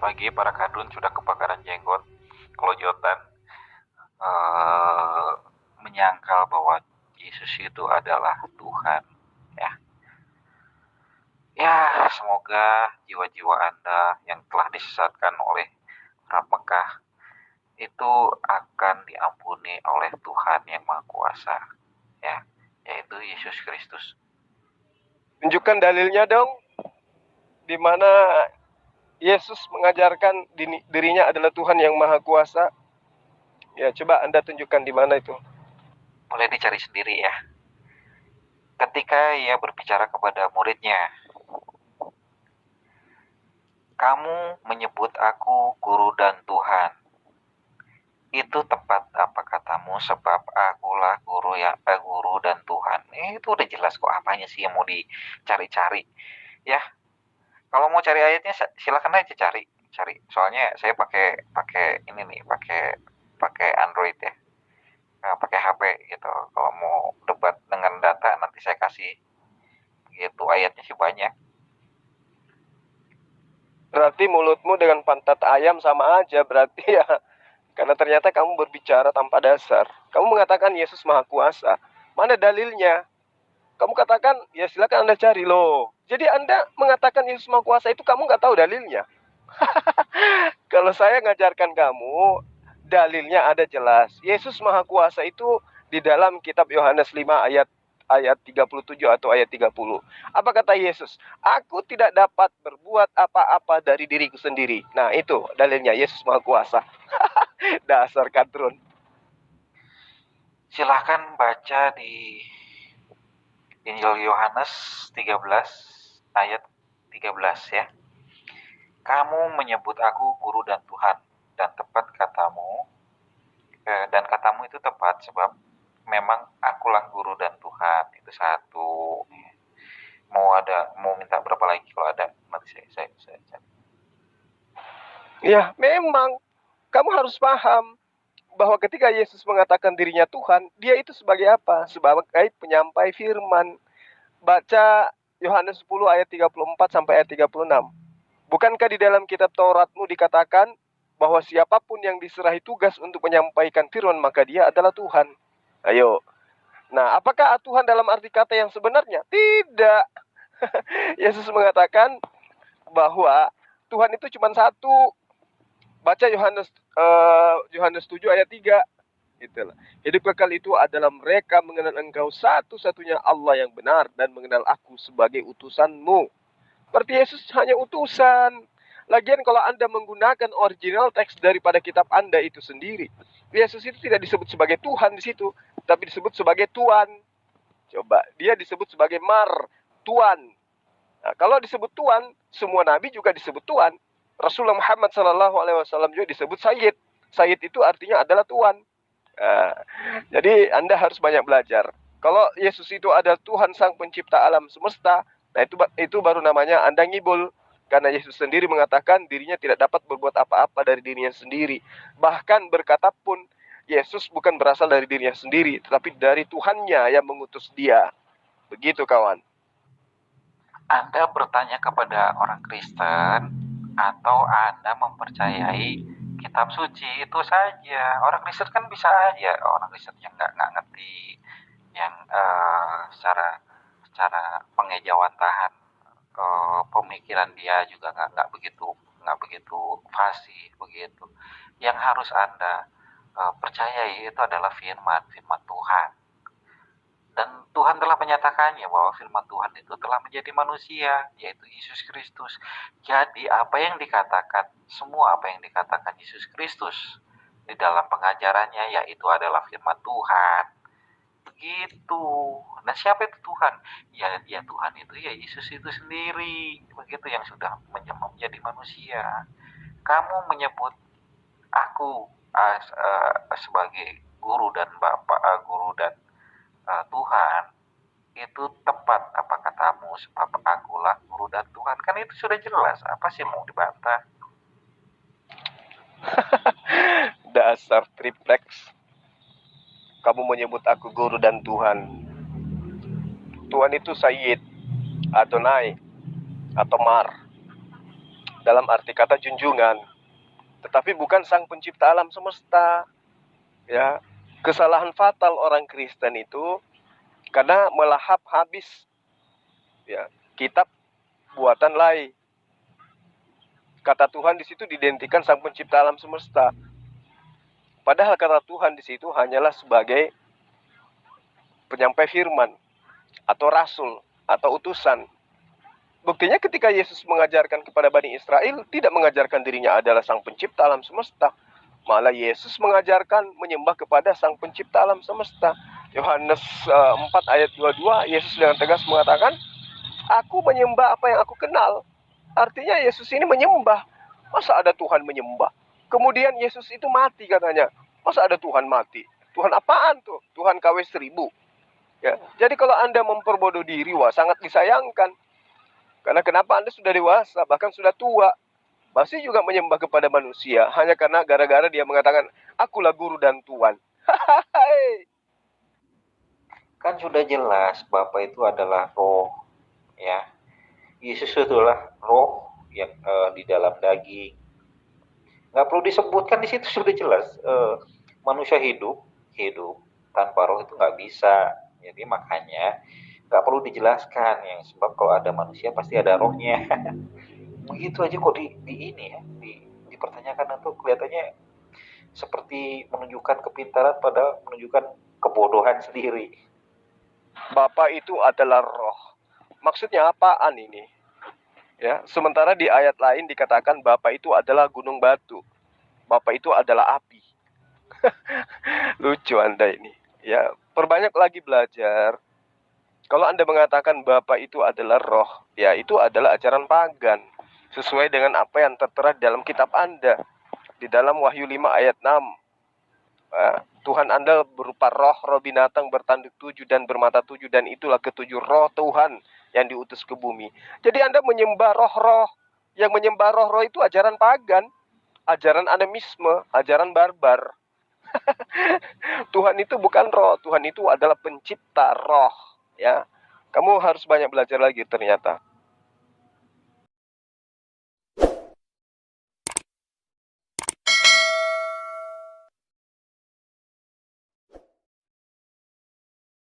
pagi para kadun sudah kebakaran jenggot, kelojotan, eh, menyangkal bahwa Yesus itu adalah Tuhan. Ya, ya semoga jiwa-jiwa Anda yang telah disesatkan oleh orang Mekah itu akan diampuni oleh Tuhan yang Maha Kuasa, ya, yaitu Yesus Kristus. Tunjukkan dalilnya dong, di mana Yesus mengajarkan dirinya adalah Tuhan yang Maha Kuasa. Ya, coba Anda tunjukkan di mana itu. Boleh dicari sendiri ya. Ketika ia berbicara kepada muridnya, "Kamu menyebut aku guru dan Tuhan. Itu tepat apa katamu, sebab akulah guru dan Tuhan." Itu udah jelas kok, apanya sih yang mau dicari-cari. Ya, kalau mau cari ayatnya silakan aja cari. Soalnya saya pakai ini nih, pakai Android ya. Pakai HP gitu. Kalau mau debat dengan data nanti saya kasih gitu, ayatnya sih banyak. Berarti mulutmu dengan pantat ayam sama aja berarti ya. Karena ternyata kamu berbicara tanpa dasar. Kamu mengatakan Yesus Maha Kuasa. Mana dalilnya? Kamu katakan, ya silakan Anda cari loh. Jadi Anda mengatakan Yesus Maha Kuasa itu kamu nggak tahu dalilnya. Kalau saya ngajarkan kamu, dalilnya ada jelas. Yesus Maha Kuasa itu di dalam kitab Yohanes 5 ayat 37 atau ayat 30. Apa kata Yesus? Aku tidak dapat berbuat apa-apa dari diriku sendiri. Nah, itu dalilnya Yesus Maha Kuasa. Dasar kadrun. Silahkan baca di Injil Yohanes 13 ayat 13 ya. "Kamu menyebut aku guru dan Tuhan, dan tepat katamu, dan katamu itu tepat sebab memang akulah guru dan Tuhan." Itu satu. Mau minta berapa lagi kalau ada? Nanti saya cari. Ya, memang kamu harus paham bahwa ketika Yesus mengatakan dirinya Tuhan, dia itu sebagai apa? Sebagai penyampai firman. Baca Yohanes 10 ayat 34 sampai ayat 36. Bukankah di dalam kitab Tauratmu dikatakan bahwa siapapun yang diserahi tugas untuk menyampaikan firman maka dia adalah Tuhan? Ayo. Nah, apakah Tuhan dalam arti kata yang sebenarnya? Tidak. Yesus mengatakan bahwa Tuhan itu cuma satu. Baca Yohanes 7 ayat 3. Itulah. Hidup kekal itu adalah mereka mengenal Engkau satu-satunya Allah yang benar dan mengenal aku sebagai utusanmu. Berarti Yesus hanya utusan. Lagian kalau Anda menggunakan original teks daripada kitab Anda itu sendiri, Yesus itu tidak disebut sebagai Tuhan di situ, tapi disebut sebagai Tuan. Coba, dia disebut sebagai Tuan. Nah, kalau disebut Tuan, semua nabi juga disebut Tuan. Rasulullah Muhammad SAW juga disebut Sayyid. Sayyid itu artinya adalah Tuan. Nah, jadi Anda harus banyak belajar. Kalau Yesus itu adalah Tuhan sang pencipta alam semesta, nah itu baru namanya Anda ngibul. Karena Yesus sendiri mengatakan dirinya tidak dapat berbuat apa-apa dari dirinya sendiri. Bahkan berkata pun, Yesus bukan berasal dari dirinya sendiri, tetapi dari Tuhannya yang mengutus dia. Begitu kawan. Anda bertanya kepada orang Kristen atau Anda mempercayai kitab suci itu saja. Orang Kristen kan bisa aja, orang Kristen yang nggak ngerti, yang secara pengejawantahan pemikiran dia juga nggak begitu fasih begitu. Yang harus Anda percayai itu adalah firman Tuhan. Dan Tuhan telah menyatakannya bahwa firman Tuhan itu telah menjadi manusia, yaitu Yesus Kristus. Jadi semua apa yang dikatakan Yesus Kristus di dalam pengajarannya, yaitu adalah firman Tuhan. Begitu. Nah, siapa itu Tuhan? Ya Tuhan itu ya Yesus itu sendiri. Begitu, yang sudah menjadi manusia. Kamu menyebut aku sebagai guru dan Tuhan, itu tepat apa katamu, sebab akulah guru dan Tuhan. Kan itu sudah jelas, apa sih mau dibantah? Dasar triplex. Kamu menyebut aku guru dan Tuhan. Tuhan itu Sayyid, Adonai, atau Mar. dalam arti kata junjungan, tetapi bukan sang pencipta alam semesta. Ya, kesalahan fatal orang Kristen itu karena melahap habis ya kitab buatan Lai. Kata Tuhan di situ didentikan sang pencipta alam semesta. Padahal kata Tuhan di situ hanyalah sebagai penyampai firman atau rasul atau utusan. Buktinya ketika Yesus mengajarkan kepada Bani Israel, tidak mengajarkan dirinya adalah sang pencipta alam semesta. Malah Yesus mengajarkan menyembah kepada sang pencipta alam semesta. Yohanes 4 ayat 22, Yesus dengan tegas mengatakan, aku menyembah apa yang aku kenal. Artinya Yesus ini menyembah. Masa ada Tuhan menyembah? Kemudian Yesus itu mati katanya. Masa ada Tuhan mati? Tuhan apaan tuh? Tuhan KW 1000. Ya, jadi kalau Anda memperbodoh diri, wah sangat disayangkan. Karena kenapa Anda sudah dewasa, bahkan sudah tua, masih juga menyembah kepada manusia, hanya karena gara-gara dia mengatakan, akulah guru dan Tuhan. Kan sudah jelas Bapa itu adalah roh, ya. Yesus itulah roh yang di dalam daging. Nggak perlu disebutkan, di situ sudah jelas. Manusia hidup tanpa roh itu nggak bisa. Jadi makanya nggak perlu dijelaskan, yang sebab kalau ada manusia pasti ada rohnya. Begitu aja kok dipertanyakan, itu kelihatannya seperti menunjukkan kepintaran pada menunjukkan kebodohan sendiri. Bapa itu adalah roh. Maksudnya apaan ini? Ya, sementara di ayat lain dikatakan Bapa itu adalah gunung batu. Bapa itu adalah api. Lucu Anda ini. Ya, perbanyak lagi belajar. Kalau Anda mengatakan Bapa itu adalah roh, ya itu adalah ajaran pagan. Sesuai dengan apa yang tertera di dalam kitab Anda. Di dalam Wahyu 5 ayat 6. Tuhan Anda berupa roh binatang bertanduk 7 dan bermata 7. Dan itulah ketujuh roh Tuhan yang diutus ke bumi. Jadi Anda menyembah roh-roh. Yang menyembah roh-roh itu ajaran pagan. Ajaran animisme, ajaran barbar. Tuhan itu bukan roh. Tuhan itu adalah pencipta roh. Ya, kamu harus banyak belajar lagi ternyata.